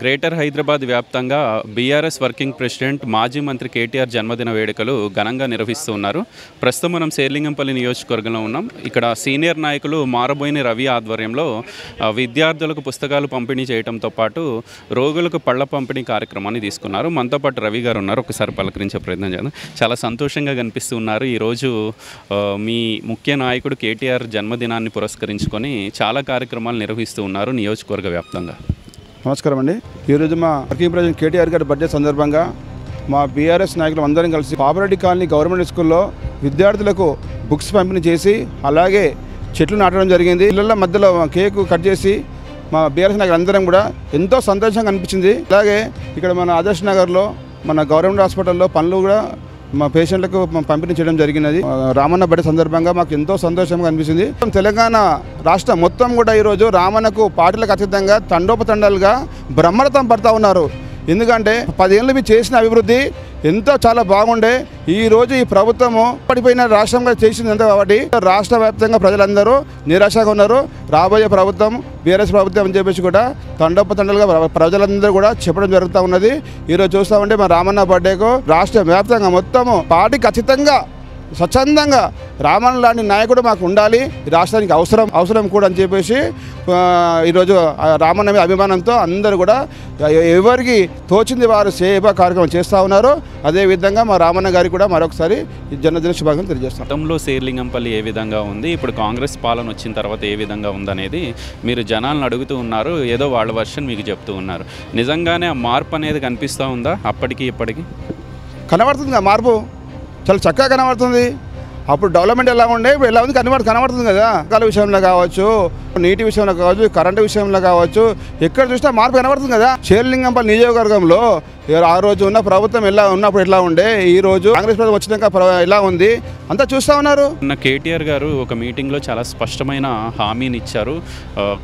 Greater Hyderabad వ్యాప్తంగా BRS working president మాజీ మంత్రి కేటీఆర్ జన్మదిన వేడుకలు ఘనంగా నిర్వహిస్తూ ఉన్నారు. ప్రస్తుతం మనం శేర్లింగంపల్లి నియోజకవర్గంలో ఉన్నాం. ఇక్కడ సీనియర్ నాయకులు మారబోయిన రవి ఆధ్వర్యంలో విద్యార్థులకు పుస్తకాలు పంపిణీ చేయడంతో పాటు రోగులకు పళ్ల పంపిణీ కార్యక్రమాన్ని తీసుకున్నారు. మనతో పాటు రవి గారు ఉన్నారు. ఒకసారి పలకరించే ప్రయత్నం చేద్దాం. చాలా సంతోషంగా కనిపిస్తూ ఉన్నారు. ఈరోజు మీ ముఖ్య నాయకుడు కేటీఆర్ జన్మదినాన్ని పురస్కరించుకొని చాలా కార్యక్రమాలు నిర్వహిస్తూ ఉన్నారు నియోజకవర్గ వ్యాప్తంగా. నమస్కారం అండి. ఈరోజు మా వర్కింగ్ ప్రెసిడెంట్ కేటీఆర్ గారి బర్త్డే సందర్భంగా మా బీఆర్ఎస్ నాయకులు అందరం కలిసి పాపరెడ్డి కాలనీ గవర్నమెంట్ స్కూల్లో విద్యార్థులకు బుక్స్ పంపిణీ చేసి అలాగే చెట్లు నాటడం జరిగింది. పిల్లల మధ్యలో కేకు కట్ చేసి మా బీఆర్ఎస్ నాయకులు అందరం కూడా ఎంతో సంతోషంగా అనిపించింది. అలాగే ఇక్కడ మన ఆదర్శ్ నగర్లో మన గవర్నమెంట్ హాస్పిటల్లో పనులు కూడా మా పేషెంట్లకు పంపిణీ చేయడం జరిగినది. రామన్న బర్త్డే సందర్భంగా మాకు ఎంతో సంతోషంగా అనిపిస్తుంది. తెలంగాణ రాష్ట్రం మొత్తం కూడా ఈరోజు రామన్నకు పార్టీలకు అతీతంగా తండోపతండాలుగా బ్రహ్మరథం పడతా ఉన్నారు. ఎందుకంటే 10 ఏళ్ళు మీరు చేసిన అభివృద్ధి ఎంతో చాలా బాగుండే. ఈరోజు ఈ ప్రభుత్వము పడిపోయిన రాష్ట్రంగా చేసింది ఎంత కాబట్టి రాష్ట్ర వ్యాప్తంగా ప్రజలందరూ నిరాశగా ఉన్నారు. రాబోయే ప్రభుత్వం బీఆర్ఎస్ ప్రభుత్వం అని చెప్పేసి కూడా తండోపతండాలుగా ప్రజలందరూ కూడా చెప్పడం జరుగుతూ ఉన్నది. ఈరోజు చూస్తామంటే మా రామన్న బర్త్డేకు రాష్ట్ర వ్యాప్తంగా మొత్తము పార్టీకి ఖచ్చితంగా స్వచ్ఛందంగా రామన్న లాంటి నాయకుడు మాకు ఉండాలి, రాష్ట్రానికి అవసరం కూడా అని చెప్పేసి ఈరోజు రామన్న మీద అభిమానంతో అందరూ కూడా ఎవరికి తోచింది వారు సేవా కార్యక్రమం చేస్తూ ఉన్నారు. అదేవిధంగా మా రామన్న గారికి కూడా మరొకసారి జన్మదిన శుభాకాంక్షలు తెలియజేస్తాం. గతంలో శేర్లింగంపల్లి ఏ విధంగా ఉంది, ఇప్పుడు కాంగ్రెస్ పాలన వచ్చిన తర్వాత ఏ విధంగా ఉందనేది మీరు జనాలను అడుగుతూ ఉన్నారు. ఏదో వాళ్ళ వర్షన్ మీకు చెప్తూ ఉన్నారు. నిజంగానే ఆ మార్పు అనేది కనిపిస్తూ ఉందా? అప్పటికి ఇప్పటికి కనబడుతుంది. మార్పు చాలా చక్కగా కనబడుతుంది. అప్పుడు డెవలప్మెంట్ ఎలా ఉండే ఇప్పుడు ఎలా ఉంది కనబడుతుంది కదా. రకాల విషయంలో కావచ్చు, నీటి విషయంలో కావచ్చు, కరెంటు విషయంలో కావచ్చు, ఎక్కడ చూసినా మార్పు కనబడుతుంది కదా. శేర్లింగంపల్లి నియోజకవర్గంలో ఆ రోజు ఉన్న ప్రభుత్వం ఎలా ఉన్నప్పుడు ఎట్లా ఉండే, ఈ రోజు కాంగ్రెస్ ప్రభుత్వం వచ్చినాక ఎలా ఉంది అంతా చూస్తూ ఉన్నారు. కేటీఆర్ గారు ఒక మీటింగ్లో చాలా స్పష్టమైన హామీని ఇచ్చారు.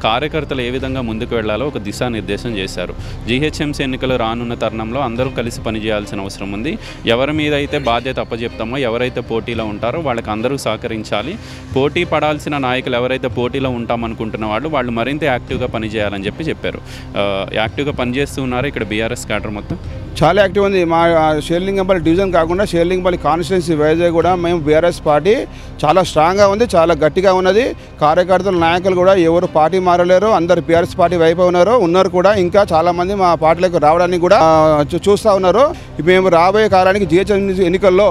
కార్యకర్తలు ఏ విధంగా ముందుకు వెళ్లాలో ఒక దిశానిర్దేశం చేశారు. జీహెచ్ఎంసీ ఎన్నికలు రానున్న తరుణంలో అందరూ కలిసి పనిచేయాల్సిన అవసరం ఉంది. ఎవరి మీద అయితే బాధ్యత అప్పచెప్తామో, ఎవరైతే పోటీలో ఉంటారో వాళ్ళకి అందరూ సహకరించాలి. పోటీ పడాల్సిన నాయకులు ఎవరైతే పోటీలో ఉంటామనుకుంటున్న వాళ్ళు మరింత యాక్టివ్గా పనిచేయాలని చెప్పారు. యాక్టివ్గా పనిచేస్తూ ఉన్నారు ఇక్కడ బీఆర్ఎస్ క్యాడర్ మొత్తం చాలా యాక్టివ్ ఉంది. మా శేర్లింగంపల్లి డివిజన్ కాకుండా శేర్లింగంపల్లి కాన్స్టిట్యున్సీ వైజాగ్ కూడా మేము బీఆర్ఎస్ పార్టీ చాలా స్ట్రాంగ్గా ఉంది, చాలా గట్టిగా ఉన్నది. కార్యకర్తలు నాయకులు కూడా ఎవరు పార్టీ మారలేరు, అందరు బీఆర్ఎస్ పార్టీ వైపు ఉన్నారు కూడా. ఇంకా చాలామంది మా పార్టీలకు రావడానికి కూడా చూస్తూ ఉన్నారు. మేము రాబోయే కాలానికి జీహెచ్ఎంసీ ఎన్నికల్లో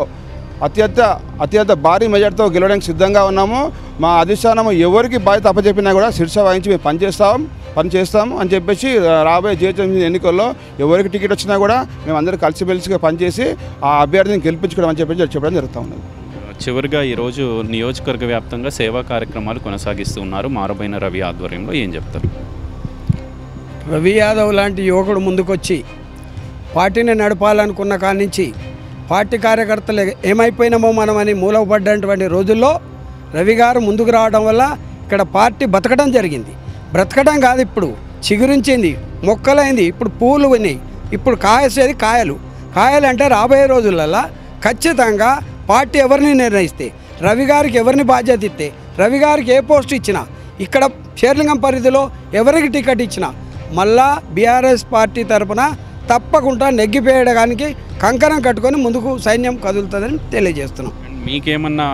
అత్యంత భారీ మెజార్టీతో గెలవడానికి సిద్ధంగా ఉన్నాము. మా అధిష్టానం ఎవరికి బాధ్యత అప్పచెప్పినా కూడా శిర్ష వహించి మేము పనిచేస్తాం అని చెప్పేసి రాబోయే జీహెచ్ఎంసీ ఎన్నికల్లో ఎవరికి టికెట్ వచ్చినా కూడా మేము అందరూ కలిసిమెలిసిగా పనిచేసి ఆ అభ్యర్థిని గెలిపించుకోవడం అని చెప్పడం జరుగుతూ ఉన్నది. చివరిగా ఈరోజు నియోజకవర్గ వ్యాప్తంగా సేవా కార్యక్రమాలు కొనసాగిస్తూ ఉన్నారు మారబోయిన రవి ఆధ్వర్యంలో. ఏం చెప్తారు? రవి యాదవ్ లాంటి యువకుడు ముందుకొచ్చి పార్టీని నడపాలనుకున్న కాడి నుంచి పార్టీ కార్యకర్తలు ఏమైపోయినామో మనమని మూలపడ్డటువంటి రోజుల్లో రవి గారు ముందుకు రావడం వల్ల ఇక్కడ పార్టీ బతకడం జరిగింది. బ్రతకడం కాదు, ఇప్పుడు చిగురించింది, మొక్కలైంది, ఇప్పుడు పూలు ఉన్నాయి, ఇప్పుడు కాసేది కాయలు అంటే రాబోయే రోజులలో ఖచ్చితంగా పార్టీ ఎవరిని నిర్ణయిస్తే, రవి గారికి ఎవరిని బాధ్యత ఇస్తే, రవి గారికి ఏ పోస్ట్ ఇచ్చినా, ఇక్కడ శేర్లింగం పరిధిలో ఎవరికి టికెట్ ఇచ్చినా మళ్ళా బీఆర్ఎస్ పార్టీ తరఫున తప్పకుండా నెగ్గిపోయడానికి కంకణం కట్టుకొని ముందుకు సైన్యం కదులుతుందని తెలియజేస్తున్నాం. మీకేమన్నా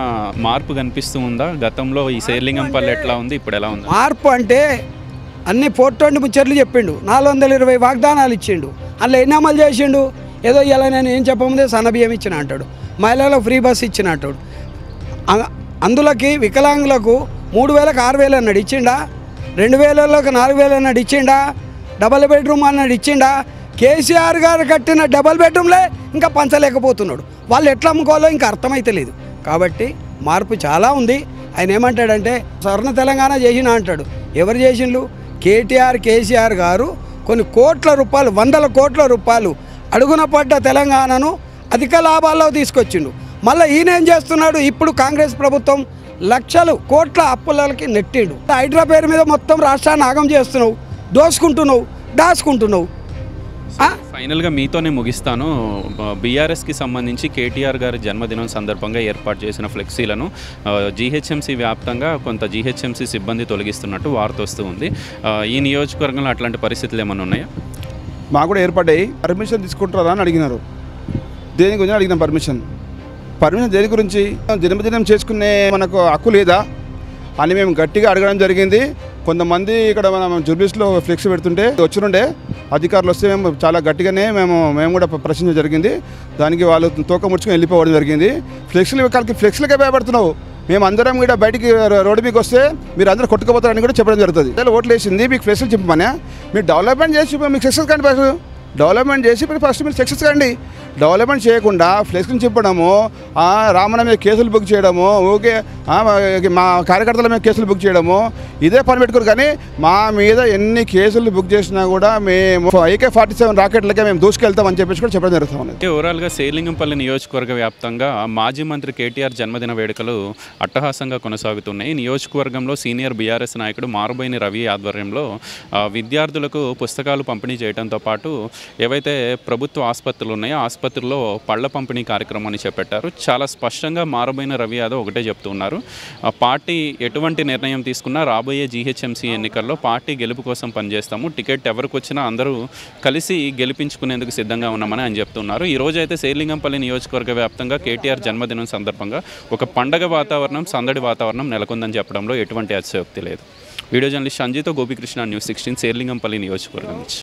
మార్పు కనిపిస్తూ ఉందా? గతంలో ఈ శేర్లింగంపల్లి ఎట్లా ఉంది, ఇప్పుడు ఎలా ఉంది? మార్పు అంటే అన్ని 420 ముచ్చట్లు చెప్పిండు, 420 వాగ్దానాలు ఇచ్చిండు, అందులో ఎన్ని అమలు చేసిండు? ఏదో ఇలా నేను ఏం చెప్పముందే సన్నబియ్యం ఇచ్చిన అంటాడు, మహిళలకు ఫ్రీ బస్ ఇచ్చిన అంటాడు, అందులోకి వికలాంగులకు 3000కు 6000 అన్నాడు ఇచ్చిండా, 2000లకు 4000 అన్నాడు ఇచ్చిండా, డబల్ బెడ్రూమ్ అన్నాడు ఇచ్చిండా? కేసీఆర్ గారు కట్టిన డబల్ బెడ్రూమ్లే ఇంకా పంచలేకపోతున్నాడు. వాళ్ళు ఎట్లా అమ్ముకోవాలో ఇంకా అర్థమైతే లేదు. కాబట్టి మార్పు చాలా ఉంది. ఆయన ఏమంటాడంటే స్వర్ణ తెలంగాణ చేసిన అంటాడు. ఎవరు చేసిండ్రు? కేసీఆర్ గారు కొన్ని కోట్ల రూపాయలు, 100 కోట్ల రూపాయలు అడుగున పడ్డ తెలంగాణను అధిక లాభాల్లో తీసుకొచ్చిండు. మళ్ళీ ఈయన ఏం చేస్తున్నాడు? ఇప్పుడు కాంగ్రెస్ ప్రభుత్వం లక్షలు కోట్ల అప్పులకి నెట్టిండు. హైడ్రా పేరు మీద మొత్తం రాష్ట్రాన్ని ఆగం చేస్తున్నావు, దోసుకుంటున్నావు, దాచుకుంటున్నావు. ఫైనల్గా మీతోనే ముగిస్తాను. బీఆర్ఎస్కి సంబంధించి కేటీఆర్ గారి జన్మదినం సందర్భంగా ఏర్పాటు చేసిన ఫ్లెక్సీలను జీహెచ్ఎంసీ వ్యాప్తంగా కొంత జీహెచ్ఎంసీ సిబ్బంది తొలగిస్తున్నట్టు వార్త వస్తూ ఉంది. ఈ నియోజకవర్గంలో అట్లాంటి పరిస్థితులు ఏమైనా ఉన్నాయా? మాకు కూడా ఏర్పడ్డాయి. పర్మిషన్ తీసుకుంటారా అని అడిగినారు. దేని గురించి అడిగినాం పర్మిషన్ దేని గురించి? జన్మదినం చేసుకునే మనకు హక్కు లేదా అని మేము గట్టిగా అడగడం జరిగింది. కొంతమంది ఇక్కడ మనం జూబ్లీస్లో ఫ్లెక్స్ పెడుతుంటే వచ్చినుండే అధికారులు వస్తే మేము చాలా గట్టిగానే మేము కూడా ప్రశ్నించడం జరిగింది. దానికి వాళ్ళు తోక ముడుచుకొని వెళ్ళిపోవడం జరిగింది. ఫ్లెక్స్లకే భయపడుతున్నావు, మేము అందరం కూడా బయటికి రోడ్డు మీకు వస్తే మీరు అందరూ కొట్టుకుపోతారని కూడా చెప్పడం జరుగుతుంది. ఓట్లు వేసింది మీకు ఫ్లెక్స్లు చెప్పమనే, మీరు డెవలప్మెంట్ చేసి మీకు సక్సెస్ కండి. ఫస్ట్ డెవలప్మెంట్ చేసి ఫస్ట్ మీరు సక్సెస్ కండి. డెవలప్మెంట్ చేయకుండా ఫ్లెక్స్ని చెప్పడము, రామణ మీద కేసులు బుక్ చేయడము, ఓకే మా కార్యకర్తల మీద కేసులు బుక్ చేయడము, ఇదే పని పెట్టుకోరు. కానీ మా మీద ఎన్ని కేసులు బుక్ చేసినా కూడా మేము AK-47 రాకెట్లకే మేము దూసుకెళ్తామని చెప్పేసి కూడా చెప్పడం జరుగుతుంది. ఓవరాల్గా శేర్లింగంపల్లి నియోజకవర్గ వ్యాప్తంగా మాజీ మంత్రి కేటీఆర్ జన్మదిన వేడుకలు అట్టహాసంగా కొనసాగుతున్నాయి. నియోజకవర్గంలో సీనియర్ బీఆర్ఎస్ నాయకుడు మారబోయిన రవి ఆధ్వర్యంలో విద్యార్థులకు పుస్తకాలు పంపిణీ చేయడంతో పాటు ఏవైతే ప్రభుత్వ ఆసుపత్రులు ఉన్నాయో ఆసుపత్రుల్లో పళ్ల పంపిణీ కార్యక్రమాన్ని చేపట్టారు. చాలా స్పష్టంగా మారబోయిన రవి యాదవ్ ఒకటే చెప్తున్నారు, పార్టీ ఎటువంటి నిర్ణయం తీసుకున్నా రాబోయే జీహెచ్ఎంసీ ఎన్నికల్లో పార్టీ గెలుపు కోసం పనిచేస్తాము, టికెట్ ఎవరికి వచ్చినా అందరూ కలిసి గెలిపించుకునేందుకు సిద్ధంగా ఉన్నామని ఆయన చెప్తున్నారు. ఈరోజు అయితే శేర్లింగంపల్లి నియోజకవర్గ వ్యాప్తంగా కేటీఆర్ జన్మదినం సందర్భంగా ఒక పండగ వాతావరణం, సందడి వాతావరణం నెలకొందని చెప్పడంలో ఎటువంటి అతిశయోక్తి లేదు. వీడియో జర్నలిస్ట్ సంజయ్తో గోపికృష్ణ, News 16, శేర్లింగంపల్లి నియోజకవర్గం నుంచి.